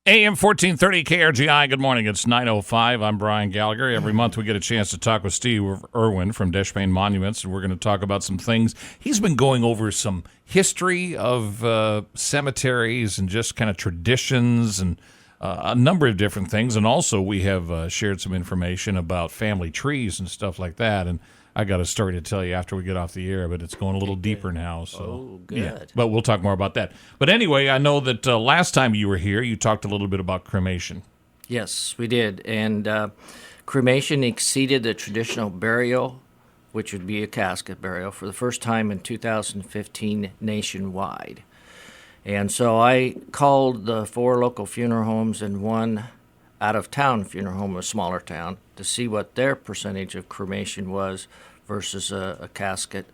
AM 1430 KRGI, good morning. It's 9:05. I'm Brian Gallagher. Every month we get a chance to talk with Steve Irwin from Desch Paine Monuments, and we're going to talk about some things. He's been going over some history of cemeteries and just kind of traditions and a number of different things. And also we have shared some information about family trees and stuff like that. And I got a story to tell you after we get off the air, but it's going a little deeper now. So, oh, good. Yeah, but we'll talk more about that. But anyway, I know that last time you were here, you talked a little bit about cremation. Yes, we did. And cremation exceeded the traditional burial, which would be a casket burial, for the first time in 2015 nationwide. And so I called the 4 local funeral homes and 1 out-of-town funeral home, a smaller town, to see what their percentage of cremation was versus a casket.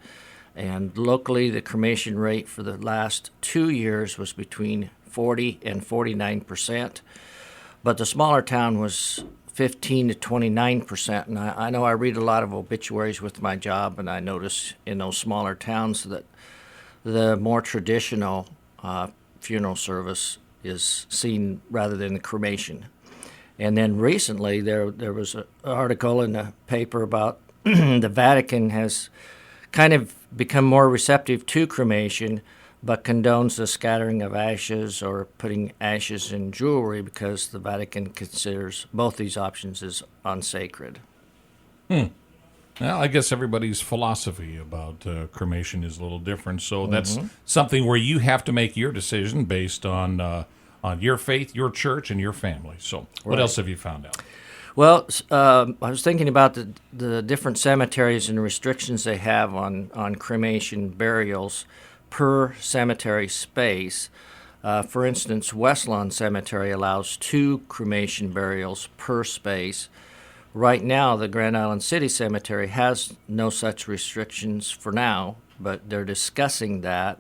And locally, the cremation rate for the last 2 years was between 40 and 49%. But the smaller town was 15 to 29%. And I know I read a lot of obituaries with my job, and I notice in those smaller towns that the more traditional funeral service is seen rather than the cremation. And then recently there was an article in the paper about the Vatican has kind of become more receptive to cremation, but condones the scattering of ashes or putting ashes in jewelry because the Vatican considers both these options as unsacred. Well, I guess everybody's philosophy about cremation is a little different, so that's something where you have to make your decision based on your faith, your church, and your family. So what else have you found out? Well, I was thinking about the different cemeteries and restrictions they have on cremation burials per cemetery space. For instance, Westlawn Cemetery allows 2 cremation burials per space. Right now, the Grand Island City Cemetery has no such restrictions for now, but they're discussing that,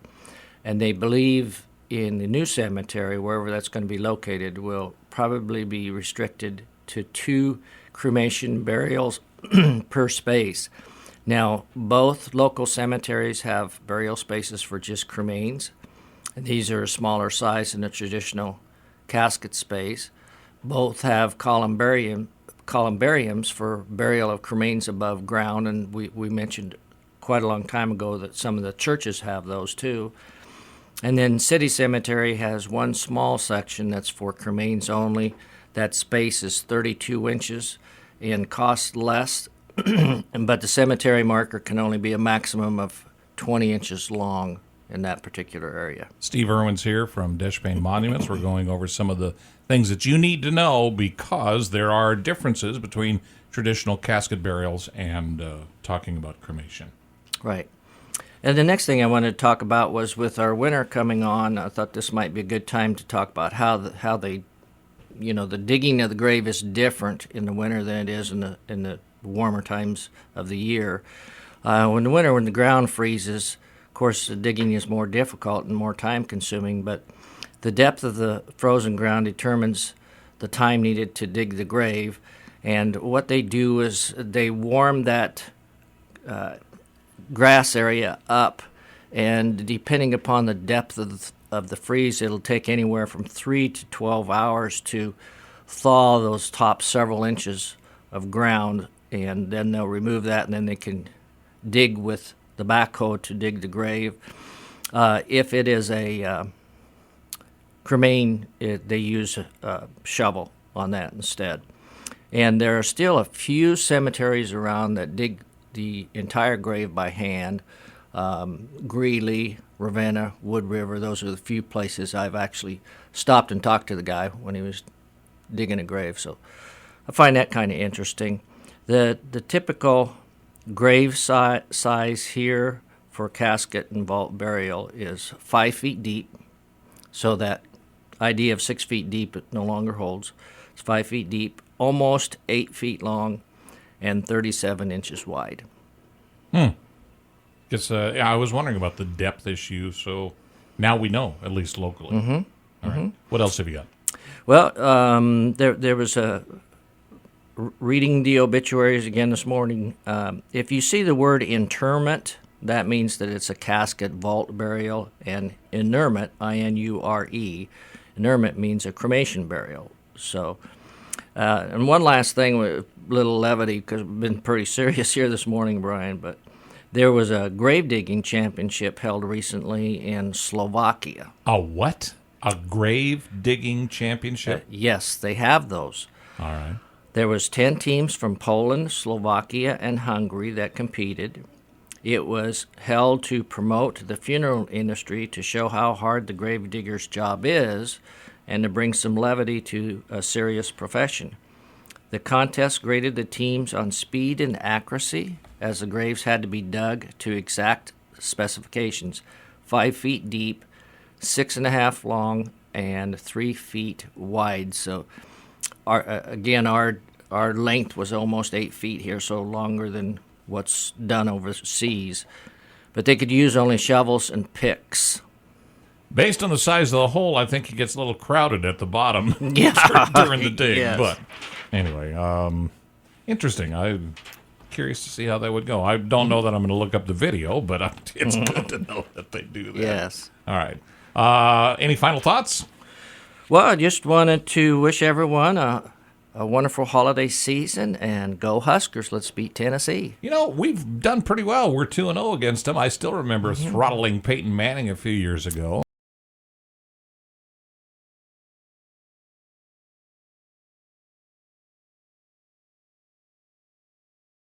and they believe in the new cemetery, wherever that's going to be located, will probably be restricted to 2 cremation burials per space. Now, both local cemeteries have burial spaces for just cremains. These are a smaller size than a traditional casket space. Both have columbariums for burial of cremains above ground, and we mentioned quite a long time ago that some of the churches have those too. And then City Cemetery has 1 small section that's for cremains only. That space is 32 inches and costs less, but the cemetery marker can only be a maximum of 20 inches long in that particular area. Steve Irwin's here from Desch Paine Monuments. We're going over some of the things that you need to know because there are differences between traditional casket burials and talking about cremation. Right. And the next thing I wanted to talk about was with our winter coming on, I thought this might be a good time to talk about how the digging of the grave is different in the winter than it is in the warmer times of the year. When the ground freezes, of course, the digging is more difficult and more time-consuming, but the depth of the frozen ground determines the time needed to dig the grave. And what they do is they warm that grass area up, and depending upon the depth of the freeze, it'll take anywhere from 3 to 12 hours to thaw those top several inches of ground, and then they'll remove that, and then they can dig with the backhoe to dig the grave. If it is a cremain, they use a shovel on that instead. And there are still a few cemeteries around that dig the entire grave by hand. Greeley, Ravenna, Wood River, those are the few places I've actually stopped and talked to the guy when he was digging a grave. So I find that kind of interesting. The typical grave size here for casket and vault burial is 5 feet deep. So that idea of 6 feet deep, it no longer holds. It's 5 feet deep, almost 8 feet long, and 37 inches wide. Because I was wondering about the depth issue, so now we know, at least locally. All right. What else have you got? Well, there was a reading the obituaries again this morning. If you see the word interment, that means that it's a casket vault burial, and inurement, I-N-U-R-E, interment means a cremation burial. So, and one last thing, with little levity, because we've been pretty serious here this morning, Brian, but there was a grave digging championship held recently in Slovakia. A what? A grave digging championship? Yes, they have those. All right. There was 10 teams from Poland, Slovakia, and Hungary that competed. It was held to promote the funeral industry, to show how hard the grave digger's job is, and to bring some levity to a serious profession. The contest graded the teams on speed and accuracy, as the graves had to be dug to exact specifications: 5 feet deep, 6.5 long, and 3 feet wide. So, our length was almost 8 feet here, so longer than what's done overseas. But they could use only shovels and picks. Based on the size of the hole, I think it gets a little crowded at the bottom during the dig. Yes. But anyway, interesting. I'm curious to see how that would go. I don't know that I'm going to look up the video, but it's good to know that they do that. Yes. All right. Any final thoughts? Well, I just wanted to wish everyone a wonderful holiday season, and go Huskers. Let's beat Tennessee. You know, we've done pretty well. We're 2-0 against them. I still remember throttling Peyton Manning a few years ago.